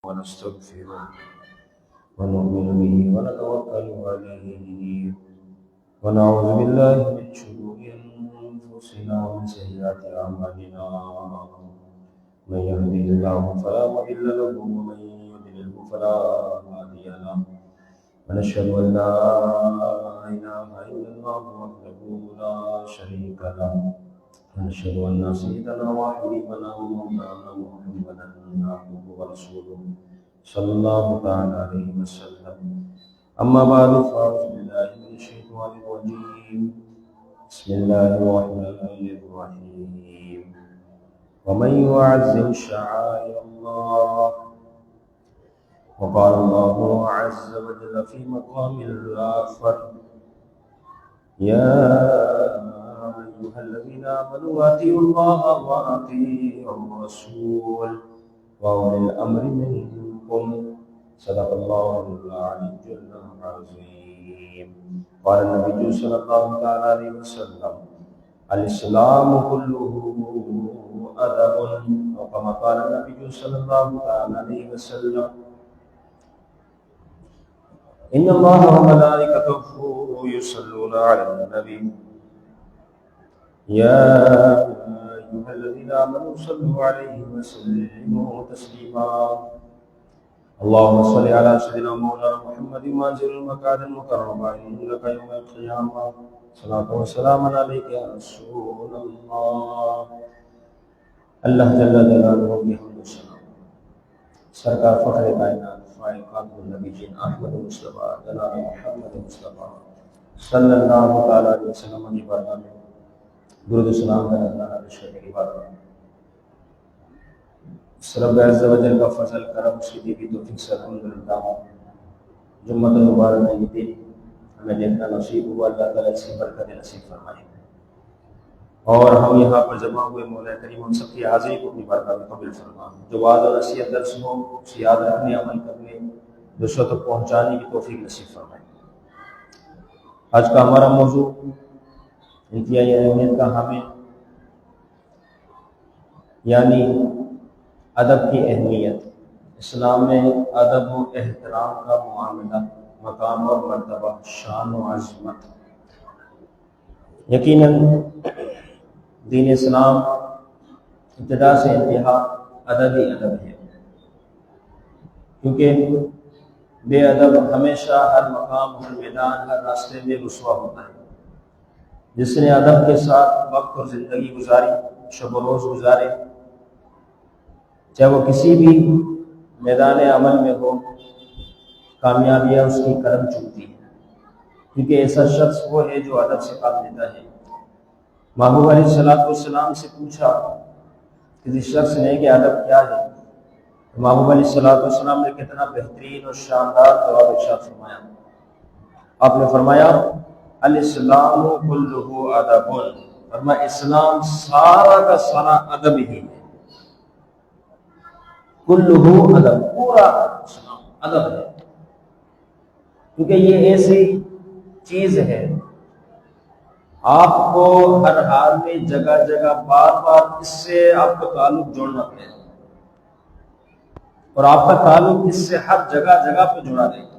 ونستغفره ونؤمن به ونتوكل عليه ونعوذ بالله من شرور أنفسنا ومن سيئات أعمالنا من يهده الله فلا مضل له ومن يضلل فلا هادي له ونشهد أن لا إله إلا الله وحده لا شريك له ونشهد أن سيدنا وحبيبنا ومولانا محمدا عبده ورسوله صلى الله تعالى عليه وسلم. أما بعد فأعوذ بالله من الشيطان الرجيم. بسم الله الرحمن الرحيم. ومن يعظم شعائر الله. وقال الله عز وجل في مقام آخر: يا أيها الذين آمنوا أطيعوا الله وأطيعوا الرسول وأولي الأمر منكم. صدق الله العلي العظيم. قال النبي صلى الله عليه وسلم: الإسلام كله أدب. وكما قال النبي صلى الله عليه وسلم: إن الله وملائكته يصلون على النبي يا أيها الذين آمنوا صلوا عليه وسلموا تسليما. اللهم صل على سيدنا مولانا محمد وانزل المقعد المكرم عندك يوم القيامة. صلاة وسلام عليك يا رسول الله. اللہ جل جلالہ کی حمد و ثنا سرکار فخر کائنات فائق خاتم النبیین احمد مصطفیٰ جناب محمد مصطفیٰ صلی اللہ علیہ وسلم کی بارگاہ میں درود و سلام کا نذرانہ پیش کرنے کی بات ہے. رب عز و جل کا فضل کرم اس کی دی بھی توفیق سے الحمدللہ جمعۃ المبارک میں یہ دن ہمیں دیکھنا نصیب ہوا. اللہ تعالیٰ اس کی برکت نصیب فرمائے اور ہم یہاں پر جمع ہوئے مولا کریم ہم سب کی حاضری کو اپنی بارگاہ میں قبول فرما. جو وعظ و نصیحت درس ہو اسے یاد رکھنے عمل کرنے دوسروں تک پہنچانے کی توفیق نصیب فرمائے. آج کا ہمارا موضوع انتہائی اہمیت کا حامل یعنی ادب کی اہمیت. اسلام میں ادب و احترام کا معاملہ، مقام اور مرتبہ، شان و عظمت. یقیناً دین اسلام ابتدا سے انتہا ادب ہی ادب ہے، کیونکہ بے ادب ہمیشہ ہر مقام، ہر میدان، ہر راستے میں رسوا ہوتا ہے. جس نے ادب کے ساتھ وقت اور زندگی گزاری، شب و روز گزارے، چاہے وہ کسی بھی میدان عمل میں ہو، کامیابیاں اس کی قدم چومتی ہیں، کیونکہ ایسا شخص وہ ہے جو ادب سے کام لیتا ہے. محبوب علیہ السلام سے پوچھا کسی شخص نے کہ ادب کیا ہے، تو محبوب علیہ السلام نے کتنا بہترین اور شاندار جواب ارشاد فرمایا. آپ نے فرمایا: الاسلام کلہ ادب. فرمایا اسلام سارا کا سارا ادب ہی ہے. کلہ ادب، پورا اسلام ادب ہے، کیونکہ یہ ایسی چیز ہے آپ کو ہر حال میں جگہ جگہ بار بار اس سے آپ کو تعلق جوڑنا پڑے گا اور آپ کا تعلق اس سے ہر جگہ جگہ پہ جڑا رہے گا.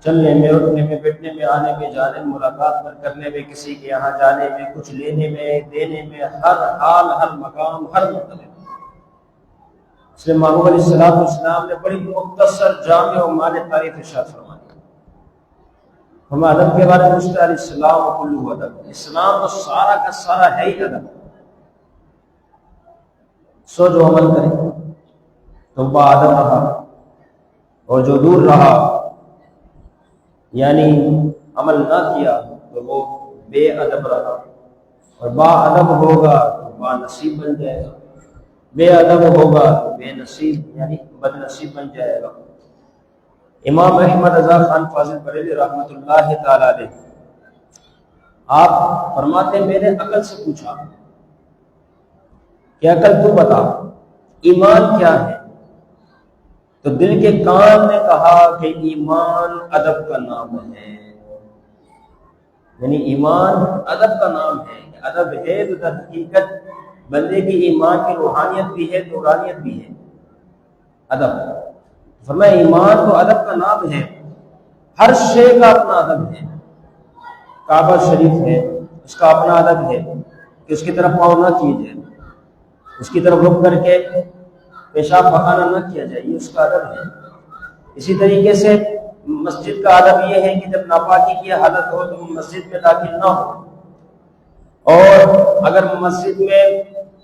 چلنے میں، اٹھنے میں، بیٹھنے میں، آنے میں، جانے میں، ملاقات کرنے میں، کسی کے یہاں جانے میں، کچھ لینے میں، دینے میں، ہر حال، ہر مقام، ہر مرتبہ. اس لیے محبوب علیہ السلام نے بڑی مختصر، جامع و مانع تعریف ارشاد فرمائی. ہم ادب کے بارے میں پوچھتے ہیں: الاسلام کلہ ادب. اسلام تو سارا کا سارا ہے ہی ادب. سو جو عمل کرے تو با ادب رہا، اور جو دور رہا یعنی عمل نہ کیا تو وہ بے ادب رہا، اور با ادب ہوگا تو با نصیب بن جائے گا، بے ادب ہوگا تو بے نصیب یعنی بد نصیب بن جائے گا. امام احمد رضا خان فاضل بریلوی رحمۃ اللہ تعالی علیہ آپ فرماتے ہیں: میں نے عقل سے پوچھا کہ عقل تو بتا ایمان کیا ہے؟ تو دل کے کان نے کہا کہ ایمان ادب کا نام ہے. یعنی ایمان ادب کا نام ہے. ادب ہے تو در حقیقت بندے کی ایمان کی روحانیت بھی ہے، نورانیت بھی ہے. ادب. فرمایا ایمان تو ادب کا نام ہے، ہر شے کا اپنا ادب ہے. کعبہ شریف ہے، اس کا اپنا ادب ہے کہ اس کی طرف پاؤں نہ کیے جائے، اس کی طرف رک کر کے پیشاب پخانا نہ کیا جائے، یہ اس کا ادب ہے. اسی طریقے سے مسجد کا ادب یہ ہے کہ جب ناپاکی کی حالت ہو تو مسجد میں داخل نہ ہو، اور اگر مسجد میں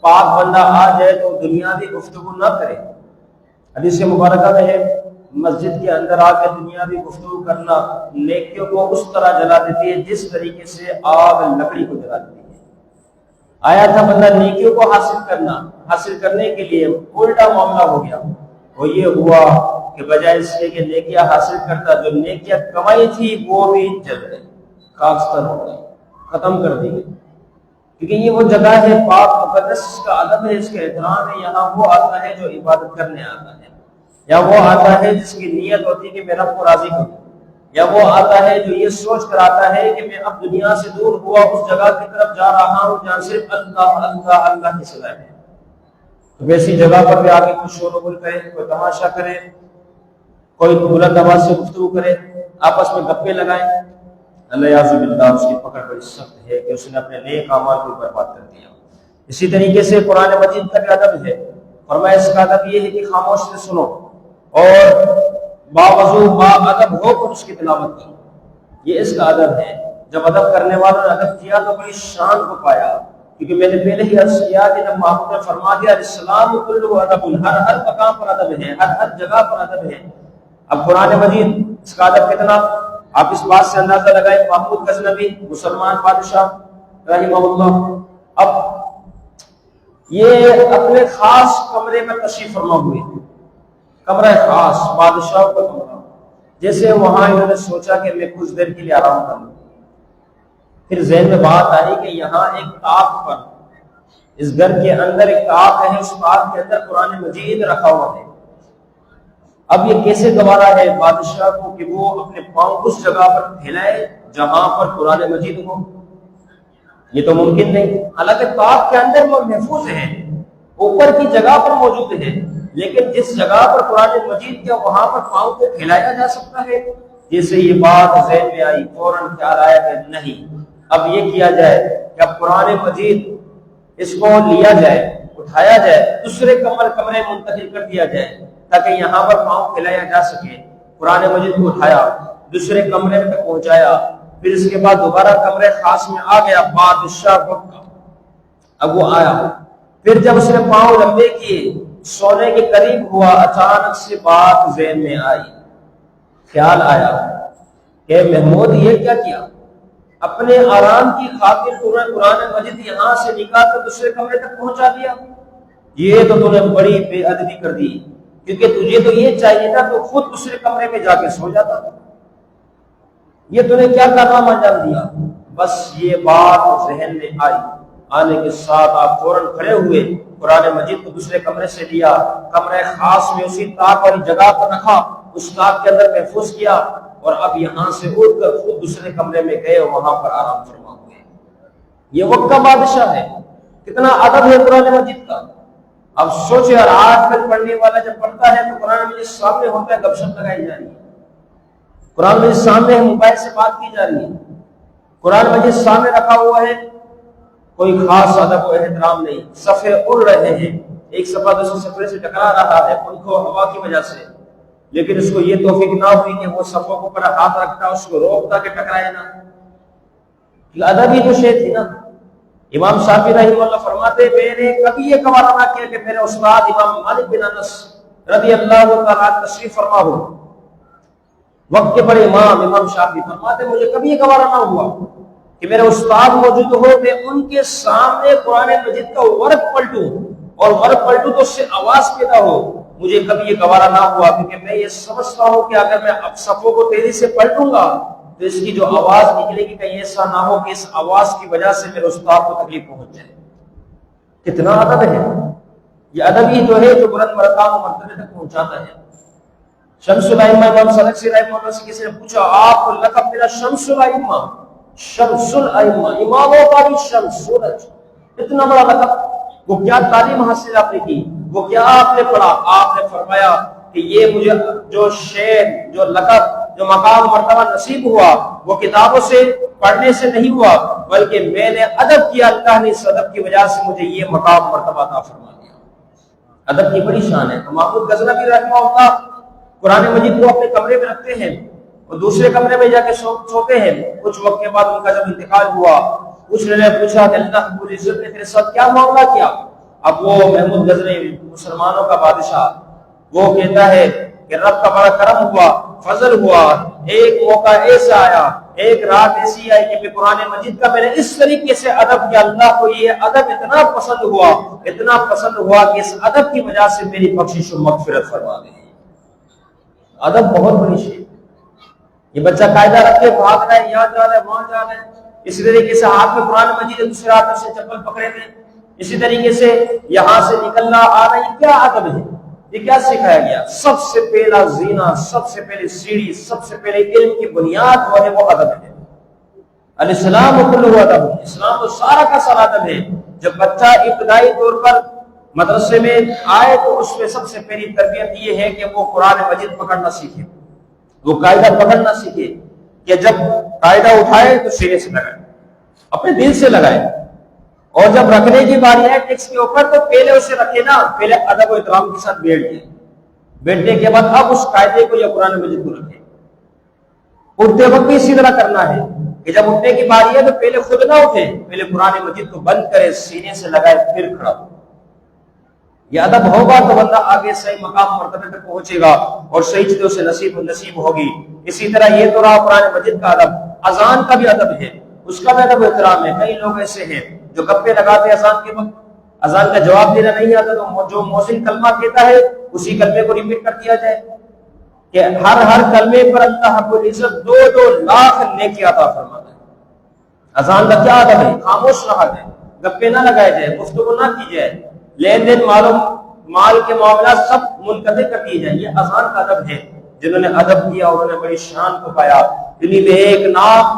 پاک بندہ آ جائے تو دنیاوی گفتگو نہ کرے. حدیث مبارکہ میں ہے مسجد کے اندر آ کے دنیاوی گفتگو کرنا نیکیوں کو اس طرح جلا دیتی ہے جس طریقے سے آگ لکڑی کو جلا دیتی ہے. آیا تھا بندہ نیکیوں کو حاصل کرنے کے لیے، الٹا معاملہ ہو گیا. وہ یہ ہوا کہ بجائے اس کے کہ نیکیاں حاصل کرتا، جو نیکیاں کمائی تھی وہ بھی جل گئی، خاکستر ہو گئی، ختم کر دی گئی. کیونکہ یہ وہ جگہ ہے پاک مقدس، اس کا ادب ہے، اس کا احترام ہے. یہاں وہ آتا ہے جو عبادت کرنے آتا ہے، یا وہ آتا ہے جس کی نیت ہوتی ہے کہ میں رب کو راضی کروں، یا وہ آتا ہے جو یہ سوچ کر آتا ہے کہ میں اب دنیا سے دور ہوا اس جگہ کی طرف جا رہا ہوں جہاں صرف اللہ اللہ اللہ کی صدا ہے. تو ویسی جگہ پر بھی آگے کوئی شور و غل کرے، کوئی تماشا کرے، کوئی بلند آواز سے گفتگو کرے، آپس میں گپے لگائیں، اللہ یعوذ باللہ اس کی پکڑ بڑی سخت ہے کہ اس نے اپنے نیک اعمال کو برباد کر دیا. اسی طریقے سے قرآن مجید کا بھی ادب ہے. فرمایا اس کا ادب یہ ہے کہ خاموش سے سنو اور باوضو با ادب ہو کر اس کی تلاوت کرو. یہ اس کا ادب ہے. جب ادب کرنے والوں نے ادب کیا تو بڑی شان کو پایا، کیونکہ میں نے پہلے ہی عرض کیا کہ جب محمود نے فرما دیا اسلام کلہ ادب، ہر مقام پر ادب ہے، ہر جگہ پر ادب ہے. اب قرآن مجید اس کا ادب کتنا، آپ اس بات سے اندازہ لگائیں. محمود غزنوی مسلمان بادشاہ رحمہ اللہ، اب یہ اپنے خاص کمرے میں تشریف فرما ہوئے، کمرہ خاص بادشاہ کا کمرہ. جیسے وہاں انہوں نے سوچا کہ میں کچھ دیر کے لیے آرام کر لوں، پھر ذہن میں بات آئی کہ یہاں ایک طاق پر، اس گھر کے اندر ایک طاق ہے، اس طاق کے اندر قرآن مجید رکھا ہوا ہے. اب یہ کیسے گوارا ہے بادشاہ کو کہ وہ اپنے پاؤں اس جگہ پر پھیلائے جہاں پر قرآن مجید ہو؟ یہ تو ممکن نہیں. حالانکہ طاق کے اندر وہ محفوظ ہے، اوپر کی جگہ پر موجود ہے، لیکن جس جگہ پر قرآن مجید کیا وہاں پر پاؤں کو پھیلایا جا سکتا ہے. جیسے یہ بات ذہن میں آئی فوراً خیال آیا کہ نہیں، اب یہ کیا جائے کہ اب قرآن مجید اس کو لیا جائے، اٹھایا جائے، دوسرے کمرے منتقل کر دیا جائے تاکہ یہاں پر پاؤں پھیلایا جا سکے. قرآن مجید کو اٹھایا، دوسرے کمرے میں پہنچایا، پھر اس کے بعد دوبارہ کمرے خاص میں آ گیا بادشاہ وقت کا. اب وہ آیا، پھر جب اس نے پاؤں لمبے کیے، سونے کے قریب ہوا، اچانک سے بات ذہن میں آئی، خیال آیا کہ محمود یہ کیا کیا؟ اپنے آرام کی خاطر تو نے قرآن مجید یہاں سے نکال کر دوسرے کمرے تک پہنچا دیا. یہ تو نے بڑی بے ادبی کر دی، کیونکہ تجھے تو یہ چاہیے تھا تو خود دوسرے کمرے میں جا کے سو جاتا. یہ تو نے کیا کام انجام دیا؟ بس یہ بات ذہن میں آئی، آنے کے ساتھ آپ فوراً کھڑے ہوئے، قرآن مجید کو دوسرے کمرے سے لیا، کمرے خاص میں اسی طاق والی جگہ پر رکھا، اس طاق کے اندر محفوظ کیا، اور اب یہاں سے اٹھ کر خود دوسرے کمرے میں گئے اور وہاں پر آرام فرما ہوئے. یہ وقت کا بادشاہ ہے، کتنا ادب ہے قرآن مجید کا. اب سوچے، اور آج کل پڑھنے والا جب پڑھتا ہے تو قرآن مجید سامنے ہوتا ہے، گپ شپ لگائی جا رہی ہے، قرآن مجید سامنے ہے، موبائل سے بات کی جا رہی ہے، قرآن مجید سامنے رکھا ہوا ہے، کوئی خاص ادب و احترام نہیں. صفحے اڑ رہے ہیں، ایک صفحہ دوسرے صفحے سے ٹکرا رہا ہے پنکھوں و ہوا کی وجہ سے، لیکن اس کو یہ توفیق نہ ہوئی کہ وہ صفوں کو پر ہاتھ رکھتا، اس کو روکتا کہ ٹکرائے نہ. ادب ہی تو شے تھی نا. امام شافعی رحمہ اللہ فرماتے میں نے کبھی یہ گوارا نہ کیا کہ میرے استاد امام مالک بن انس رضی اللہ تعالیٰ تشریف فرما ہو. وقت کے بڑے امام شافعی فرماتے مجھے کبھی یہ گوارا نہ ہوا کہ میرے استاد موجود ہو، میں ان کے سامنے قرآن مجید کا ورق پلٹوں، اور ورق پلٹوں تو اس سے آواز پیدا ہو. مجھے کبھی یہ گوارا نہ ہوا، کیونکہ میں یہ سمجھتا ہوں کہ اگر میں اب صفوں کو تیزی سے پلٹوں گا تو اس کی جو آواز نکلے گی کہیں ایسا نہ ہو کہ اس آواز کی وجہ سے میرے استاد کو تکلیف پہنچ جائے. کتنا ادب ہے. یہ ادب ہی تو ہے جو بلند مقام و مرتبے تک پہنچاتا ہے. شمس الائمہ امام سلکسی رحمہ اللہ سے کسی نے پوچھا آپ کو لقب ملا شمس الائمہ، شمس الائمہ، اماموں کا بھی شمس، سورج، اتنا بڑا لقب. وہ کیا تعلیم حاصل آپ نے کی، وہ کیا آپ نے پڑھا؟ آپ نے فرمایا کہ یہ مجھے جو شعر، جو لقب، جو مقام مرتبہ نصیب ہوا وہ کتابوں سے پڑھنے سے نہیں ہوا، بلکہ میں نے ادب کیا، اللہ نے اس ادب کی وجہ سے مجھے یہ مقام مرتبہ عطا فرما دیا۔ ادب کی بڑی شان ہے۔ محمود غزنوی رحمہ اللہ قرآن مجید کو اپنے کمرے میں رکھتے ہیں اور دوسرے کمرے میں جا کے سوتے ہیں۔ کچھ وقت کے بعد ان کا جب انتقال ہوا، کچھ نے پوچھا کہ اللہ رب العزت نے تیرے ساتھ کیا معاملہ کیا؟ اب وہ محمود غزنوی مسلمانوں کا بادشاہ، وہ کہتا ہے کہ رب کا بڑا کرم ہوا، فضل ہوا، ایک موقع ایسا آیا، ایک رات ایسی آئی کہ میں قرآن مجید کا میں نے اس طریقے سے ادب کیا، اللہ کو یہ ادب اتنا پسند ہوا، اتنا پسند ہوا کہ اس ادب کی وجہ سے میری بخشش و مغفرت فرما دی۔ ادب بہت بڑی شے۔ یہ بچہ قاعدہ رکھ کے بھاگ رہا ہے، یہاں جا رہا ہے، وہاں جا رہا ہے، اسی طریقے سے ہاتھ میں قرآن مجید ہے، دوسرے ہاتھ سے چپل پکڑے تھے، اسی طریقے سے یہاں سے نکلنا آ رہا ہے، یہ کیا ادب ہے؟ یہ کیا سکھایا گیا؟ سب سے پہلا زینہ، سب سے پہلے سیڑھی، سب سے پہلے علم کی بنیاد جو ہے وہ ادب ہے۔ الاسلام کلہ ادب، اسلام تو سارا کا سارا ادب ہے۔ جب بچہ ابتدائی طور پر مدرسے میں آئے تو اس میں سب سے پہلی تربیت یہ ہے کہ وہ قرآن مجید پکڑنا سیکھے، وہ قاعدہ پکڑنا سیکھے کہ جب قاعدہ اٹھائے تو سینے سے لگائے، اپنے دل سے لگائے، اور جب رکھنے کی باری ہے ٹیکس کے اوپر تو پہلے اسے رکھے نا، پہلے ادب و احترام کے ساتھ بیٹھ جائے، بیٹھنے کے بعد اب اس قاعدے کو یا قرآن مجید کو رکھے۔ اٹھتے وقت بھی اسی طرح کرنا ہے کہ جب اٹھنے کی باری ہے تو پہلے خود نہ اٹھے، پہلے قرآن مجید کو بند کرے، سینے سے لگائے، پھر کھڑا ہو۔ یہ ادب ہوگا تو بندہ آگے صحیح مقام مرتبے تک پہنچے گا اور صحیح چیزیں اسے نصیب ہوگی۔ اسی طرح یہ تو رہا قرآن مجید کا ادب۔ اذان کا بھی ادب ہے، اس کا بھی ادب و احترام ہے۔ کئی لوگ ایسے ہیں جو گپے لگاتے ہیں اذان کے وقت، اذان کا جواب دینا نہیں آتا تو جو مؤذن کلمہ کہتا ہے اسی کلمے کو ریپیٹ کر دیا جائے کہ ہر کلمے پر اللہ رب العزت 2 لاکھ نیکی عطا فرماتا ہے۔ اذان کا کیا ادب ہے؟ خاموش رہا جائے، گپے نہ لگائے جائے، گفتگو نہ کی جائے، لین دین مال کے معاملات سب منقطع کر دیے جائیں۔ یہ اذان کا ادب ہے۔ جنہوں نے ادب کیا انہوں نے بڑی شان کو پایا۔ انہی میں ایک نام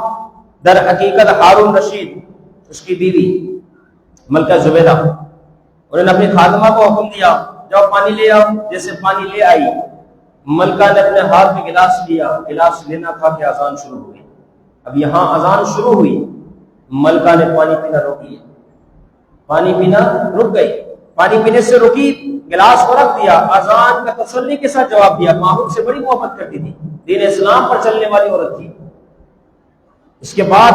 در حقیقت ہارون رشید، اس کی بیوی ملکہ زبیدہ، انہوں نے اپنی خادمہ کو حکم دیا جاؤ پانی لے آؤ، جیسے پانی لے آئی ملکہ نے اپنے ہاتھ میں گلاس لیا، گلاس لینا تھا کہ اذان شروع ہوئی۔ اب یہاں اذان شروع ہوئی، ملکہ نے پانی پینا روک لیا، پانی پینا رک گئی، پانی پینے سے رکی، گلاس کو رکھ دیا، اذان کا تسلی کے ساتھ جواب دیا۔ ماحول سے بڑی محبت کرتی تھی، دین اسلام پر چلنے والی عورت تھی۔ اس کے بعد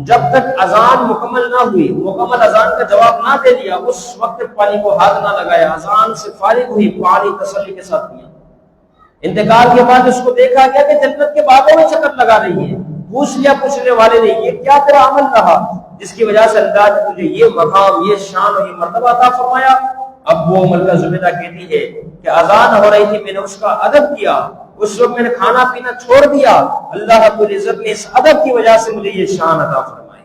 جب تک اذان مکمل نہ ہوئی، مکمل اذان کا جواب نہ دے دیا، اس وقت پانی کو ہاتھ نہ لگایا، اذان سے فارغ ہوئی، پانی تسلی کے ساتھ پیا۔ انتقال کے بعد اس کو دیکھا گیا کہ جنت کے باغوں میں چکر لگا رہی ہے، پوچھ لیا پوچھنے والے نے یہ کیا تیرا عمل رہا جس کی وجہ سے اللہ نے تجھے یہ مقام، یہ شان اور یہ مرتبہ عطا فرمایا؟ اب وہ ملکہ زبیدہ کہتی ہے کہ اذان ہو رہی تھی، میں نے اس کا ادب کیا، اس وقت میں نے کھانا پینا چھوڑ دیا، اللہ رب العزت نے اس ادب کی وجہ سے مجھے یہ شان عطا فرمائی۔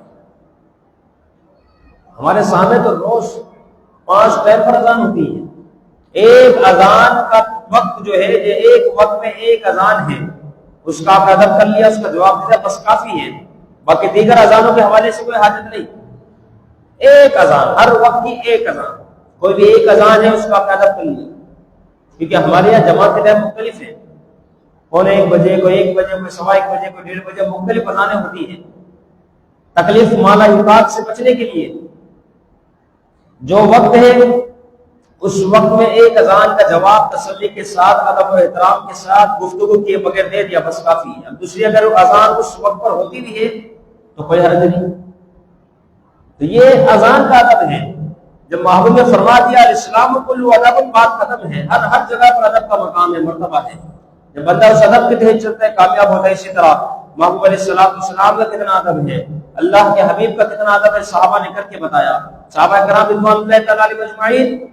ہمارے سامنے تو روز 5 ٹائم پر اذان ہوتی ہے۔ ایک اذان کا وقت جو ہے، ایک وقت میں ایک اذان ہے، اس کا آپ ادب کر لیا، اس کا جواب دیا، بس کافی ہے، باقی دیگر اذانوں کے حوالے سے کوئی حاجت نہیں۔ ایک اذان، ہر وقت کی ایک اذان، کوئی بھی ایک اذان ہے اس کا آپ ادب کر لیا، کیونکہ ہمارے یہاں جماعت کے ٹائم مختلف ہے، 1:45 بجے، کوئی 1 بجے، کوئی 1:15 بجے، کوئی 1:30 بجے، مختلف اذانیں ہوتی ہیں۔ تکلیف مالا یوقات سے بچنے کے لیے جو وقت ہے اس وقت میں ایک اذان کا جواب تسلی کے ساتھ، ادب و احترام کے ساتھ، گفتگو کیے بغیر دے دیا، بس کافی ہے۔ اب دوسری اگر اذان اس وقت پر ہوتی بھی ہے تو کوئی حرج نہیں۔ تو یہ اذان کا ادب ہے۔ جب محبوب نے فرما دیا الاسلام کلہ ادب، بات ختم ہے۔ ہر جگہ پر ادب کا مقام ہے، مرتبہ ہے۔ جب بندہ اس ادب کے تحت چلتا ہے کامیاب ہوتا ہے۔ اسی طرح محبوب علیہ السلام کا کتنا ادب ہے، اللہ کے حبیب کا کتنا ادب ہے، صحابہ نے کر کے بتایا۔ صحابہ کرام رضوان اللہ تعالی علیہم اجمعین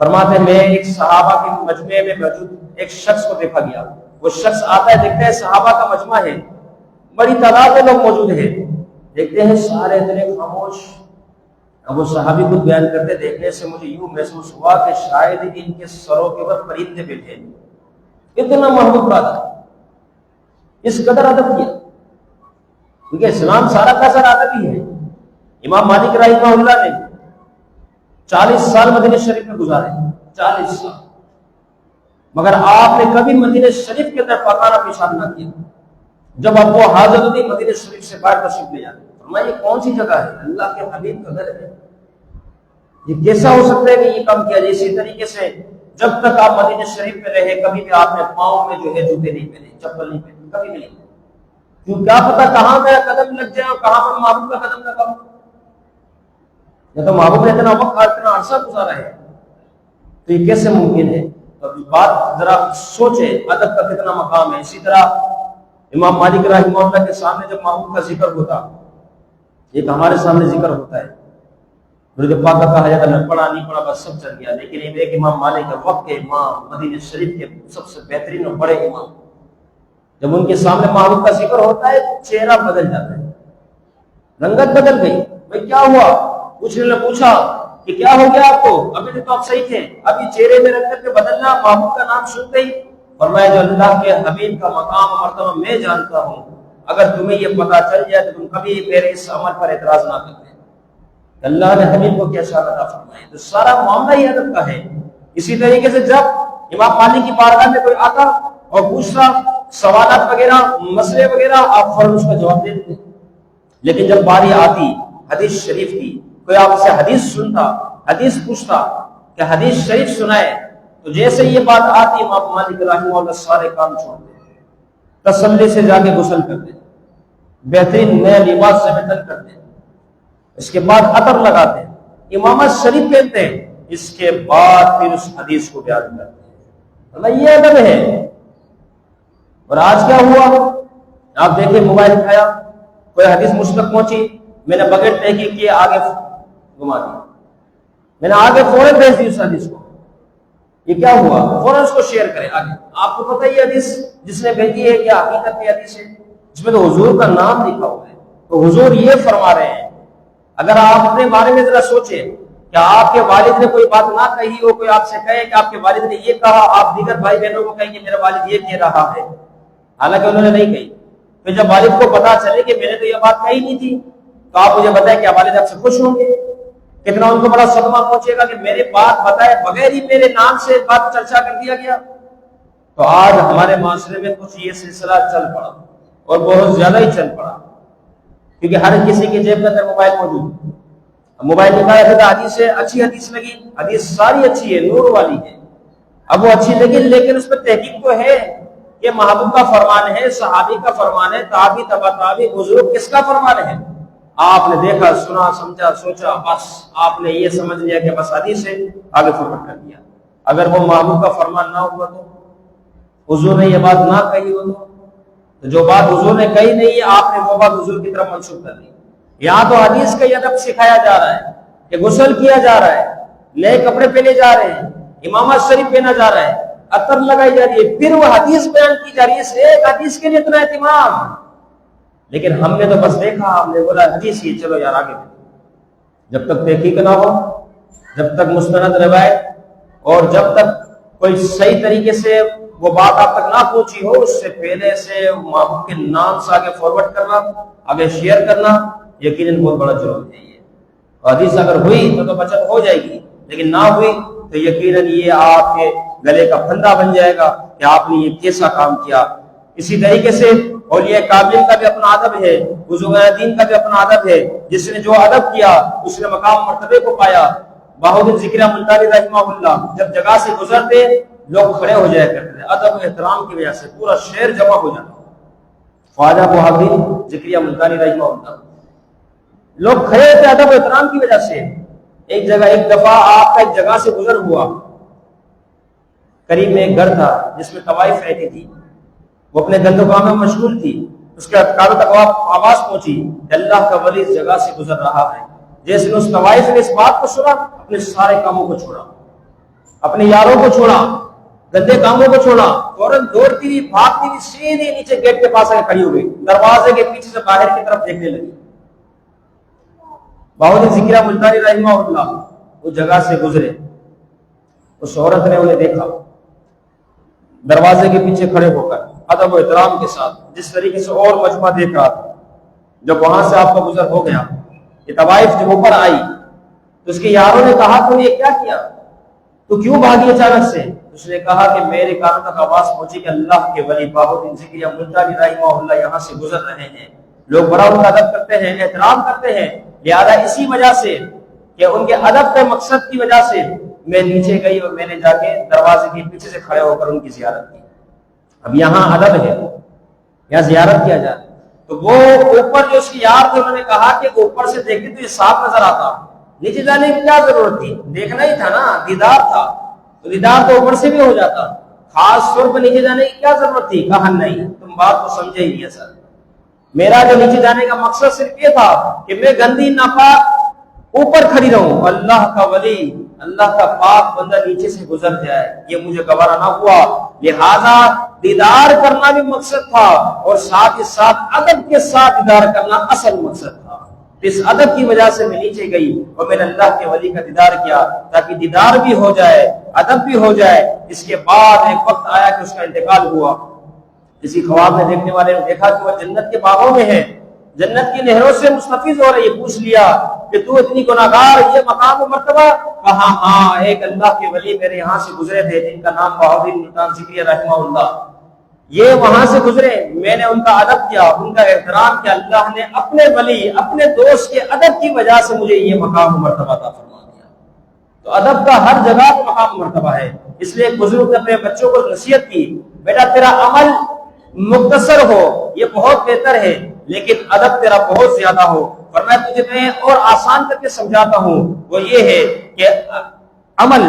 فرماتے ہیں میں ایک صحابہ کے مجمع میں موجود ایک شخص کو دیکھا گیا، وہ شخص آتا ہے، دیکھتا ہے صحابہ کا مجمع ہے، بڑی تعداد میں لوگ موجود ہیں، دیکھتے ہیں سارے اتنے خاموش۔ اب وہ صحابی کو بیان کرتے، دیکھنے سے مجھے یوں محسوس ہوا کہ شاید ان کے سروں کے اوپر پرندے بیٹھے، اتنا محبوب رہا، اس قدر ادب کیا، کیونکہ اسلام سارا کا سارا ادب ہی ہے۔ امام مالک رحمہ اللہ نے 40 سال مدینہ شریف میں گزارے، 40 سال، مگر آپ نے کبھی مدینہ شریف کے اندر پکانا پیشاب نہ کیا۔ جب اب وہ حاضر ہوتی مدینہ شریف سے باہر تشریف لے جاتے، فرمایا یہ کون سی جگہ ہے؟ اللہ کے حبیب کا گھر ہے، یہ کیسا ہو سکتا ہے کہ یہ کام کیا جائے؟ اسی طریقے سے جب تک آپ مدینہ شریف میں رہے کبھی بھی آپ نے پاؤں میں جو ہے جوتے نہیں پہنے، چپل نہیں پہنے، کبھی بھی نہیں، کیوں کیا پتا کہاں میرا قدم لگ جائے اور کہاں پر محبوب کا قدم لگا ہو۔ یا تو محبوب نے اتنا وقت اتنا عرصہ گزارا ہے، تو یہ کیسے ممکن ہے؟ تو بات ذرا سوچے ادب کا کتنا مقام ہے۔ اسی طرح امام مالک رحمہ اللہ کے سامنے جب محبوب کا ذکر ہوتا، ایک ہمارے سامنے ذکر ہوتا ہے، جو پاک کا کہا جاتا ہے پڑھا نہیں پڑھا بس سب چل گیا، لیکن ایک امام مالک کے وقت کے امام، مدینہ شریف کے سب سے بہترین اور بڑے امام، جب ان کے سامنے محبوب کا ذکر ہوتا ہے چہرہ بدل جاتا ہے، رنگت بدل گئی۔ بھائی کیا ہوا؟ پوچھنے نے پوچھا کہ کیا ہو گیا آپ کو؟ ابھی تو آپ صحیح تھے، ابھی چہرے میں رنگت میں بدلنا محبوب کا نام سنتے ہی؟ فرمایا جو اللہ کے حبیب کا مقام و مرتبہ میں جانتا ہوں، اگر تمہیں یہ پتا چل جائے تو تم کبھی میرے اس عمل پر اعتراض نہ کرتے۔ اللہ نے حبیب کو کیا شان عطا فرمائی، تو سارا معاملہ ہی ادب کا ہے۔ اسی طریقے سے جب امام مالک کی بارگاہ میں کوئی آتا اور پوچھتا سوالات وغیرہ مسئلے وغیرہ، آپ فوراً اس کا جواب دے دیتے، لیکن جب باری آتی حدیث شریف کی، کوئی آپ سے حدیث سنتا، حدیث پوچھتا کہ حدیث شریف سنائے، تو جیسے یہ بات آتی امام مالک رحمہ اللہ سارے کام چھوڑ دیتے، تسلی سے جا کے غسل کرتے، بہترین نئے لباس سے بدل کرتے، اس کے بعد عطر لگاتے ہیں، امامت شریف پہنتے ہیں، اس کے بعد پھر اس حدیث کو بیان کرتے ہیں۔ اللہ یہ ادب ہے۔ اور آج کیا ہوا؟ آپ دیکھیں موبائل اٹھایا، کوئی حدیث مجھ تک پہنچی، میں نے بغیر تحقیق کیے آگے گھما دی، میں نے آگے فوراً بھیج دی اس حدیث کو۔ یہ کیا ہوا؟ فوراً اس کو شیئر کریں آگے۔ آپ کو پتہ یہ حدیث جس نے بھیجی ہے کیا حقیقت میں حدیث ہے؟ اس میں تو حضور کا نام لکھا ہوا ہے، تو حضور یہ فرما رہے ہیں۔ اگر آپ اپنے بارے میں ذرا سوچیں کہ آپ کے والد نے کوئی بات نہ کہی ہو، کوئی آپ سے کہے کہ آپ کے والد نے یہ کہا، آپ دیگر بھائی بہنوں کو کہیں کہ میرا والد یہ کہہ رہا ہے، حالانکہ انہوں نے نہیں کہی، پھر جب والد کو پتا چلے کہ میں نے تو یہ بات کہی نہیں تھی، تو آپ مجھے بتائیں کہ والد آپ سے خوش ہوں گے؟ کتنا ان کو بڑا صدمہ پہنچے گا کہ میرے بات بتائے بغیر ہی میرے نام سے بات چرچا کر دیا گیا۔ تو آج ہمارے معاشرے میں کچھ یہ سلسلہ چل پڑا اور بہت زیادہ ہی چل پڑا، کیونکہ ہر کسی کے جیب کے اندر موبائل موجود ہے۔ موبائل نکالا تھا، حدیث سے اچھی حدیث لگی، حدیث ساری اچھی ہے، نور والی ہے، اب وہ اچھی لگی لیکن اس میں تحقیق تو ہے کہ محبوب کا فرمان ہے، صحابی کا فرمان ہے، تابعی تبع تابعی بزرگ کس کا فرمان ہے؟ آپ نے دیکھا سنا سمجھا سوچا، بس آپ نے یہ سمجھ لیا کہ بس حدیث ہے، آگے فوٹ کر دیا۔ اگر وہ محبوب کا فرمان نہ ہوا تو، حضور نے یہ بات نہ کہی ہو تو جو بات حضور نے کہی نہیں ہے آپ نے وہ بات حضور کی طرف منسوخ کر دی۔ یہاں تو حدیث کا یہ ادب سکھایا جا رہا ہے کہ غسل کیا جا رہا ہے، نئے کپڑے پہنے جا رہے ہیں، امامت شریف پہنا جا رہا ہے، عطر لگائی جا رہی ہے، پھر وہ حدیث بیان کی جا رہی ہے، اس ایک حدیث کے لیے اتنا اہتمام۔ لیکن ہم نے تو بس دیکھا، ہم نے بولا حدیث ہی، چلو یار آگے۔ جب تک تحقیق نہ ہو، جب تک مستند روایت اور جب تک کوئی صحیح طریقے سے وہ بات آپ تک نہ پہنچی ہو، اس سے پہلے سے محبوب کے نام سے آگے فارورڈ کرنا، آگے شیئر کرنا یقیناً بہت بڑا جرم ہے۔ یہ حدیث اگر ہوئی تو بچت ہو جائے گی، لیکن نہ ہوئی تو یقیناً یہ آپ کے گلے کا پھندا بن جائے گا کہ آپ نے یہ کیسا کام کیا۔ اسی طریقے سے اولیاء کاملین کا بھی اپنا ادب ہے، بزرگان دین کا بھی اپنا ادب ہے، جس نے جو ادب کیا اس نے مقام مرتبے کو پایا۔ بہاؤالدین ذکریہ ملتانی رحمہ اللہ جب جگہ سے گزرتے لوگ کھڑے ہو جایا کرتے تھے، ادب و احترام کی وجہ سے پورا شہر جمع ہو جاتا۔ خواجہ بہاؤالدین ذکریہ ملتانی رحمہ اللہ لوگ کھڑے تھے ادب و احترام کی وجہ سے۔ ایک دفعہ آپ کا ایک جگہ سے گزر ہوا، قریب میں ایک گھر تھا جس میں طوائف رہتی تھی، وہ اپنے گند و کام میں مشغول تھی، اس کے کاروں تک آواز پہنچی کہ اللہ کا ولی اس جگہ سے گزر رہا ہے۔ جیسے اس طوائف نے اس بات کو سنا، اپنے سارے کاموں کو چھوڑا، اپنے یاروں کو چھوڑا، گندے کاموں کو چھوڑا، فوراً دوڑتی ہوئی بھاگتی ہوئی سیدھے نیچے گیٹ کے پاس آ کے کھڑی ہو گئی، دروازے کے پیچھے سے باہر کی طرف دیکھنے لگی۔ بہاؤالدین ذکریہ ملتانی رحمہ اللہ اس جگہ سے گزرے، اس عورت نے انہیں دیکھا، دروازے کے پیچھے کھڑے ہو کر ادب و احترام کے ساتھ جس طریقے سے اور مجمع دیکھ رہا تھا، جب وہاں سے آپ کا گزر ہو گیا، یہ طوائف جب اوپر آئی تو اس کے یاروں نے کہا تو یہ کیا کیا، تو کیوں بھاگی اچانک سے؟ اس نے کہا کہ میرے کانوں تک آواز پہنچی کہ اللہ کے ولی بہاؤالدین ذکریہ ملتانی رحمہ اللہ یہاں سے گزر رہے ہیں، لوگ بڑا ان کا ادب کرتے ہیں، احترام کرتے ہیں، لہذا اسی وجہ سے کہ ان کے ادب کے مقصد کی وجہ سے میں نیچے گئی اور میں نے جا کے دروازے کے پیچھے سے کھڑے ہو کر ان کی زیارت کی۔ اب یہاں ادب ہے، یہاں زیارت کیا جائے، تو وہ اوپر جو اس کی یار تھے انہوں نے کہا کہ اوپر سے دیکھتے تو یہ صاف نظر آتا، نیچے جانے کی کیا ضرورت تھی، دیکھنا ہی تھا نا، دیدار تھا، تو دیدار تو اوپر سے بھی ہو جاتا، خاص طور پر نیچے جانے کی کیا ضرورت تھی؟ کہا نہیں، تم بات کو سمجھے ہی نہیں سر، میرا جو نیچے جانے کا مقصد صرف یہ تھا کہ میں گندی ناپاک اوپر کھڑی رہوں، اللہ کا ولی، اللہ کا پاک بندہ نیچے سے گزر جائے، یہ مجھے گوارا نہ ہوا، لہذا دیدار کرنا بھی مقصد تھا اور ساتھ ہی ساتھ ادب کے ساتھ دیدار کرنا اصل مقصد تھا۔ اس ادب کی وجہ سے میں نیچے گئی اور میں نے اللہ کے ولی کا دیدار کیا تاکہ دیدار بھی ہو جائے، ادب بھی ہو جائے۔ اس کے بعد ایک وقت آیا کہ اس کا انتقال ہوا، کسی خواب میں دیکھنے والے نے دیکھا کہ وہ جنت کے باغوں میں ہے، جنت کی نہروں سے مستفیض ہو رہی ہے، پوچھ لیا کہ تو اتنی گناہگار، یہ مقام و مرتبہ؟ کہا ہاں، ایک اللہ کے ولی میرے یہاں سے گزرے تھے جن کا نام بہاؤالدین ملتانی ذکریہ رحمہ اللہ، یہ وہاں سے گزرے، میں نے ان کا ادب کیا، ان کا احترام کیا، اللہ نے اپنے ولی، اپنے دوست کے ادب کی وجہ سے مجھے یہ مقام و مرتبہ عطا فرما دیا۔ تو ادب کا ہر جگہ پہ مقام و مرتبہ ہے، اس لیے ایک بزرگ نے اپنے بچوں کو نصیحت کی، بیٹا تیرا عمل مختصر ہو یہ بہت بہتر ہے، لیکن ادب تیرا بہت زیادہ ہو۔ فرمایا تجھے میں اور آسان کر کے سمجھاتا ہوں، وہ یہ ہے کہ عمل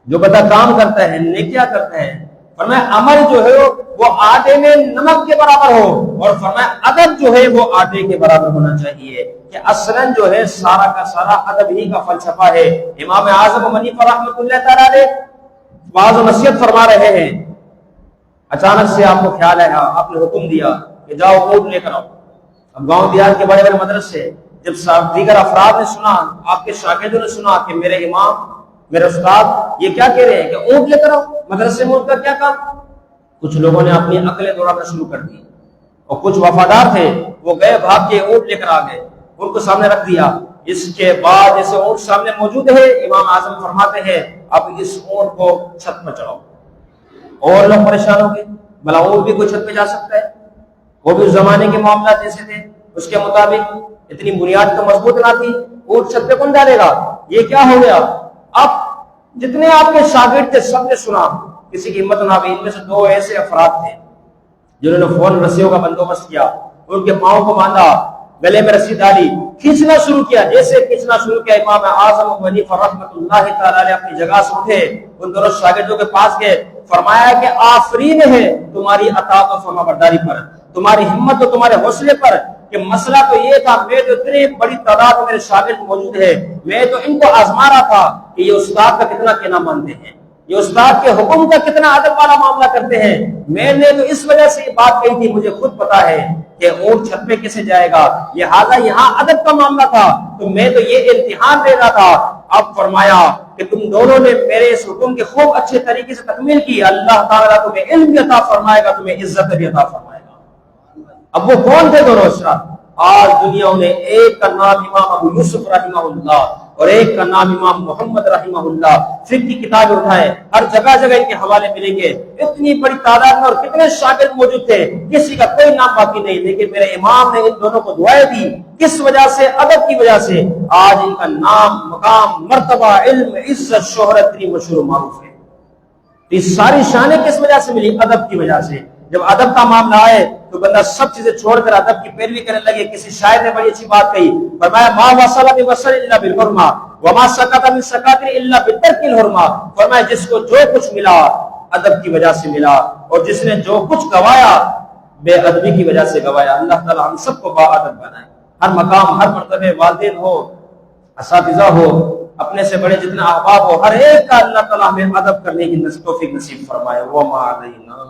جو بندہ کام کرتا ہے، نیکیاں کرتا ہے، فرمایا عمل جو ہے وہ آٹے میں نمک کے برابر ہو، اور فرمایا ادب جو ہے وہ آٹے کے برابر ہونا چاہیے، کہ اصلاً جو ہے سارا کا سارا ادب ہی کا فلسفہ ہے۔ امام اعظم ابو حنیفہ رحمۃ اللہ تعالیٰ علیہ بعض نصیحت فرما رہے ہیں، اچانک سے آپ کو خیال ہے، آپ نے حکم دیا کہ جاؤ اونٹ لے کر آؤ۔ اب گاؤں دیہات کے بڑے بڑے مدرسے جب دیگر افراد نے سنا، آپ کے شاگردوں نے سنا کہ میرے امام، میرے استاد یہ کیا کہہ رہے ہیں کہ اونٹ لے کر آؤ، مدرسے میں اونٹ کا کیا کام؟ کچھ لوگوں نے اپنی عقلیں دوڑانا شروع کر دی، اور کچھ وفادار تھے وہ گئے بھاگ کے اونٹ لے کر آ گئے، ان کو سامنے رکھ دیا۔ اس کے بعد جیسے اونٹ سامنے موجود ہے، امام اعظم فرماتے ہیں اب اس اونٹ کو چھت پر چڑھاؤ۔ اور لوگ پریشان ہو گئے، بھلا اونٹ بھی کوئی چھت پہ جا سکتا ہے؟ وہ بھی اس زمانے کے معاملات جیسے تھے اس کے مطابق، اتنی بنیاد تو مضبوط نہ تھی، اونٹ چھت پہ کون ڈالے گا؟ یہ کیا ہو گیا؟ اب جتنے آپ کے شاگرد تھے سب نے سنا، کسی کی ہمت نہ ہوئی۔ ان میں سے دو ایسے افراد تھے جنہوں نے فوراً رسیوں کا بندوبست کیا، ان کے پاؤں کو باندھا، گلے میں رسی ڈالی، کھینچنا شروع کیا۔ جیسے کھینچنا شروع کیا، امام اعظم ابو حنیفہ رحمۃ اللہ تعالی علیہ اپنی جگہ سے اٹھے، ان دونوں شاگردوں کے پاس گئے، فرمایا کہ آفرین ہے تمہاری اطاعت و فرما برداری پر، تمہاری ہمت و تمہارے حوصلے پر، کہ مسئلہ تو یہ تھا، میں تو اتنی بڑی تعداد میں میرے شاگرد موجود ہے، میں تو ان کو آزما رہا تھا کہ یہ استاد کا کتنا کہنا مانتے ہیں، یہ استاد کے حکم کا کتنا ادب والا معاملہ کرتے ہیں۔ میں نے تو اس وجہ سے یہ بات کہی تھی، مجھے خود پتا ہے کہ اونٹ چھت پہ کیسے جائے گا، لہٰذا یہاں ادب کا معاملہ تھا، تو میں تو یہ امتحان دے رہا تھا۔ اب فرمایا کہ تم دونوں نے میرے اس حکم کے خوب اچھے طریقے سے تکمیل کی، اللہ تعالیٰ تمہیں علم بھی عطا فرمائے گا، تمہیں عزت بھی عطا فرمائے گا۔ اب وہ کون تھے دونوں اشراف؟ آج دنیا میں ایک کا نام امام ابو یوسف رحمہ اللہ اور ایک کا نام امام محمد رحمہ اللہ، فقہ کی کتابیں اٹھائے، ہر جگہ جگہ ان کے حوالے ملیں گے۔ اتنی بڑی تعداد میں اور کتنے شاگرد موجود تھے، کسی کا کوئی نام باقی نہیں، لیکن میرے امام نے ان دونوں کو دعائیں دی، کس وجہ سے؟ ادب کی وجہ سے۔ آج ان کا نام، مقام، مرتبہ، علم، عزت، شہرت اتنی مشہور و معروف ہے۔ یہ ساری شانیں کس وجہ سے ملی؟ ادب کی وجہ سے۔ جب ادب کا معاملہ آئے تو بندہ سب چیزیں چھوڑ کر ادب کی پیروی کرنے لگے۔ کسی شاعر نے بڑی اچھی بات کہی، فرمایا ما وصل بوصل الا بالحرمہ وما سقط من سقط الا بترک الحرمہ، فرمایا جس کو جو کچھ ملا ادب کی وجہ سے ملا، اور جس نے جو کچھ گوایا بے ادبی کی وجہ سے گوایا۔ اللہ تعالی ہم سب کو با ادب بنائے، ہر مقام، ہر مرتبہ، والدین ہو، اساتذہ ہو، اپنے سے بڑے جتنے احباب ہو، ہر ایک کا اللہ تعالی ہمیں ادب کرنے کی توفیق نصیب فرمائے۔ وما علینا